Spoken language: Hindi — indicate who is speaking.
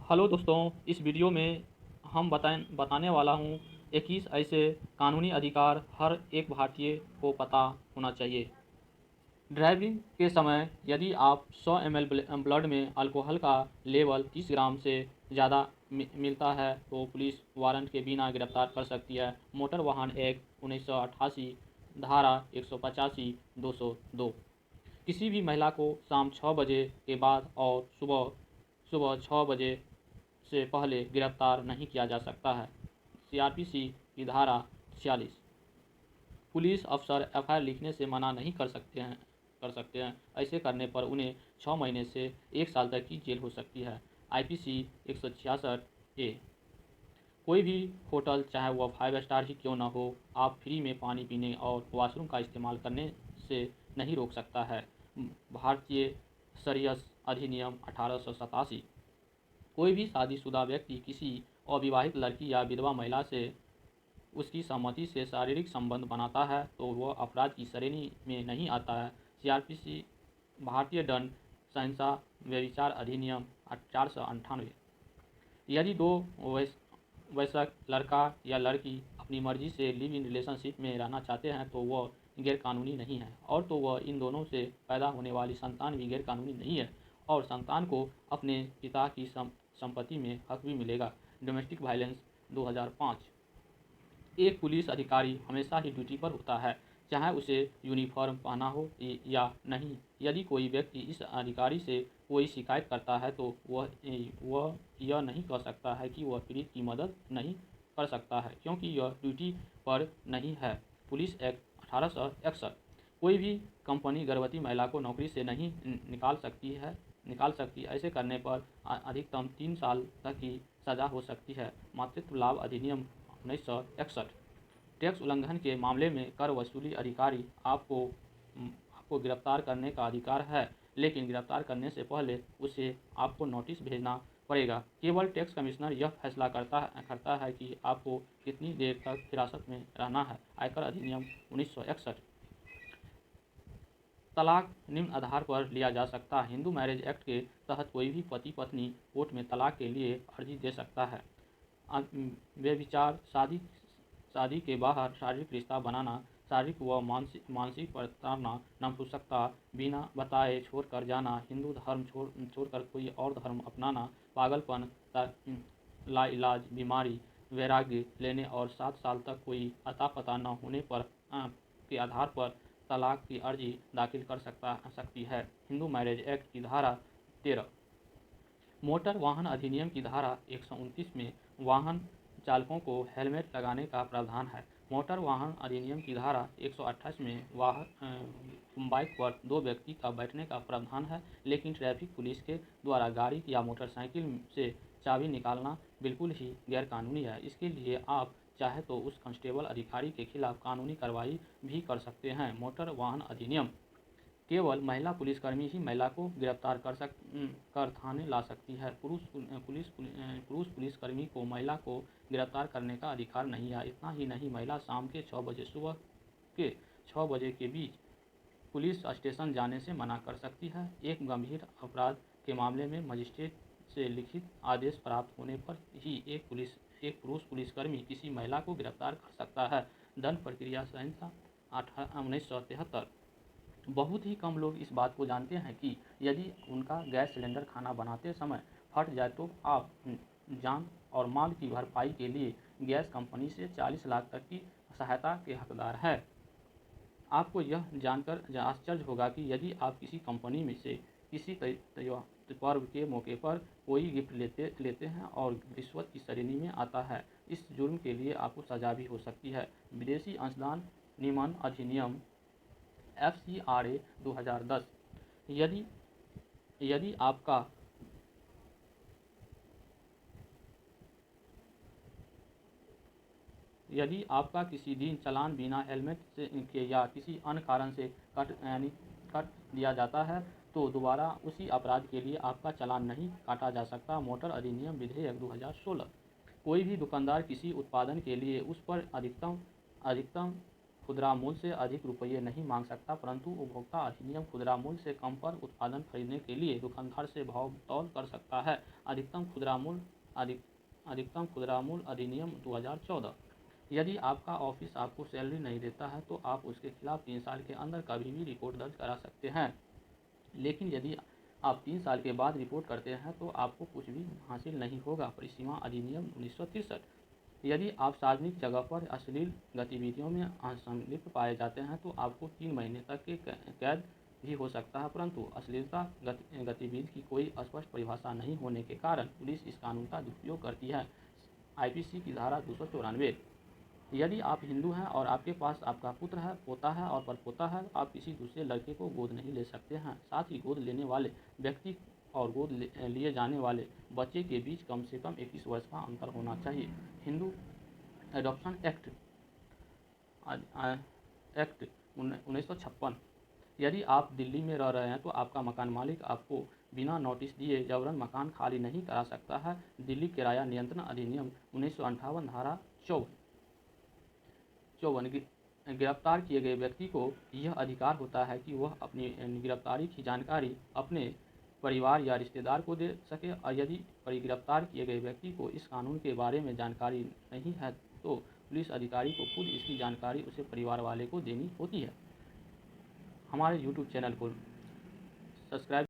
Speaker 1: हेलो दोस्तों, इस वीडियो में हम बताने वाला हूँ 21 ऐसे कानूनी अधिकार हर एक भारतीय को पता होना चाहिए। ड्राइविंग के समय यदि आप 100 ml ब्लड में अल्कोहल का लेवल 30 ग्राम से ज़्यादा मिलता है तो पुलिस वारंट के बिना गिरफ्तार कर सकती है। मोटर वाहन एक्ट 1988 धारा 185 202 किसी भी महिला को शाम 6 बजे के बाद और सुबह सुबह 6 बजे से पहले गिरफ्तार नहीं किया जा सकता है। सीआरपीसी की धारा 46 पुलिस अफसर एफआईआर लिखने से मना नहीं कर सकते हैं। ऐसे करने पर उन्हें 6 महीने से 1 साल तक की जेल हो सकती है। आईपीसी 166 ए कोई भी होटल चाहे वह 5 स्टार ही क्यों न हो, आप फ्री में पानी पीने और वॉशरूम का इस्तेमाल करने से नहीं रोक सकता है। भारतीय शरीयत अधिनियम 1887 कोई भी शादीशुदा व्यक्ति किसी अविवाहित लड़की या विधवा महिला से उसकी सहमति से शारीरिक संबंध बनाता है तो वह अपराध की श्रेणी में नहीं आता है। सीआरपीसी भारतीय दंड संहिता व्यभिचार अधिनियम 498 यदि दो वयस्क लड़का या लड़की अपनी मर्जी से लिव इन रिलेशनशिप में रहना चाहते हैं तो वह गैरकानूनी नहीं है, और तो वह इन दोनों से पैदा होने वाली संतान भी गैरकानूनी नहीं है और संतान को अपने पिता की संपत्ति में हक भी मिलेगा। डोमेस्टिक वायलेंस 2005 एक पुलिस अधिकारी हमेशा ही ड्यूटी पर होता है, चाहे उसे यूनिफॉर्म पहना हो या नहीं। यदि कोई व्यक्ति इस अधिकारी से कोई शिकायत करता है तो वह यह नहीं कह सकता है कि वह पीड़ित की मदद नहीं कर सकता है क्योंकि यह ड्यूटी पर नहीं है। पुलिस एक्ट 1861 कोई भी कंपनी गर्भवती महिला को नौकरी से नहीं निकाल सकती। ऐसे करने पर अधिकतम 3 साल तक की सजा हो सकती है। मातृत्व लाभ अधिनियम 1961 टैक्स उल्लंघन के मामले में कर वसूली अधिकारी आपको गिरफ्तार करने का अधिकार है, लेकिन गिरफ्तार करने से पहले उसे आपको नोटिस भेजना पड़ेगा। केवल टैक्स कमिश्नर यह फैसला करता है कि आपको कितनी देर तक हिरासत में रहना है। आयकर अधिनियम 1961 तलाक निम्न आधार पर लिया जा सकता है। हिंदू मैरिज एक्ट के तहत कोई भी पति पत्नी कोर्ट में तलाक के लिए अर्जी दे सकता है। व्यभिचार शादी के बाहर शारीरिक रिश्ता बनाना, शारीरिक व मानसिक प्रताड़ना, नपुंसकता, बिना बताए छोड़कर जाना, हिंदू धर्म छोड़कर कोई और धर्म अपनाना, पागलपन, लाइलाज बीमारी, वैराग्य लेने और 7 साल तक कोई अता पता न होने पर के आधार पर तलाक की अर्जी दाखिल कर सकती है। हिंदू मैरिज एक्ट की धारा 13 मोटर वाहन अधिनियम की धारा 129 में वाहन चालकों को हेलमेट लगाने का प्रावधान है। मोटर वाहन अधिनियम की धारा 128 में बाइक पर 2 व्यक्ति का बैठने का प्रावधान है, लेकिन ट्रैफिक पुलिस के द्वारा गाड़ी या मोटरसाइकिल से चाबी निकालना बिल्कुल ही गैरकानूनी है। इसके लिए आप चाहे तो उस कांस्टेबल अधिकारी के खिलाफ कानूनी कार्रवाई भी कर सकते हैं। मोटर वाहन अधिनियम केवल महिला पुलिसकर्मी ही महिला को गिरफ्तार कर थाने ला सकती है। पुरुष पुलिसकर्मी को महिला को गिरफ्तार करने का अधिकार नहीं है। इतना ही नहीं, महिला शाम के 6 बजे सुबह के 6 बजे के बीच पुलिस स्टेशन जाने से मना कर सकती है। एक गंभीर अपराध के मामले में मजिस्ट्रेट से लिखित आदेश प्राप्त होने पर ही एक पुरुष पुलिसकर्मी किसी महिला को गिरफ्तार कर सकता है। दंड प्रक्रिया संहिता 1973 बहुत ही कम लोग इस बात को जानते हैं कि यदि उनका गैस सिलेंडर खाना बनाते समय फट जाए तो आप जान और माल की भरपाई के लिए गैस कंपनी से 40 लाख तक की सहायता के हकदार हैं। आपको यह जानकर आश्चर्य होगा कि यदि आप किसी कंपनी में से किसी पर्व के मौके पर कोई गिफ्ट लेते हैं और रिश्वत की श्रेणी में आता है, इस जुर्म के लिए आपको सजा भी हो सकती है। विदेशी अंशदान नियमन अधिनियम FCRA 2010 यदि यदि आपका यदि आपका किसी दिन चालान बिना हेलमेट के या किसी अन्य कारण से कट दिया जाता है तो दोबारा उसी अपराध के लिए आपका चालान नहीं काटा जा सकता। मोटर अधिनियम विधेयक 2016 कोई भी दुकानदार किसी उत्पादन के लिए उस पर अधिकतम खुदरा मूल्य से अधिक रुपये नहीं मांग सकता, परंतु उपभोक्ता अधिनियम खुदरा मूल्य से कम पर उत्पादन खरीदने के लिए दुकानदार से भाव तौल कर सकता है। अधिकतम खुदरा मूल्य अधिनियम 2014। यदि आपका ऑफिस आपको सैलरी नहीं देता है तो आप उसके खिलाफ 3 साल के अंदर कभी भी रिपोर्ट दर्ज करा सकते हैं, लेकिन यदि आप 3 साल के बाद रिपोर्ट करते हैं तो आपको कुछ भी हासिल नहीं होगा। परिसीमा अधिनियम 1963। यदि आप सार्वजनिक जगह पर अश्लील गतिविधियों में संलिप्त पाए जाते हैं तो आपको 3 महीने तक की कैद भी हो सकता है, परंतु अश्लीलता गतिविधि की कोई स्पष्ट परिभाषा नहीं होने के कारण पुलिस इस कानून का दुरुपयोग करती है। आईपीसी की धारा 294। यदि आप हिंदू हैं और आपके पास आपका पुत्र है, पोता है और परपोता है, आप किसी दूसरे लड़के को गोद नहीं ले सकते हैं। साथ ही गोद लेने वाले व्यक्ति और गोद लिए जाने वाले बच्चे के बीच कम से कम 21 वर्ष का अंतर होना चाहिए। Hindu adoption act 1956। यदि आप दिल्ली में रह रहे हैं तो आपका मकान मालिक आपको बिना नोटिस दिए जबरन मकान खाली नहीं करा सकता है। दिल्ली किराया नियंत्रण अधिनियम 1958 धारा 54। गिरफ्तार किए गए व्यक्ति को यह अधिकार होता है कि वह अपनी गिरफ्तारी की जानकारी अपने परिवार या रिश्तेदार को दे सके, और यदि गिरफ्तार किए गए व्यक्ति को इस कानून के बारे में जानकारी नहीं है तो पुलिस अधिकारी को खुद इसकी जानकारी उसे परिवार वाले को देनी होती है। हमारे YouTube चैनल को सब्सक्राइब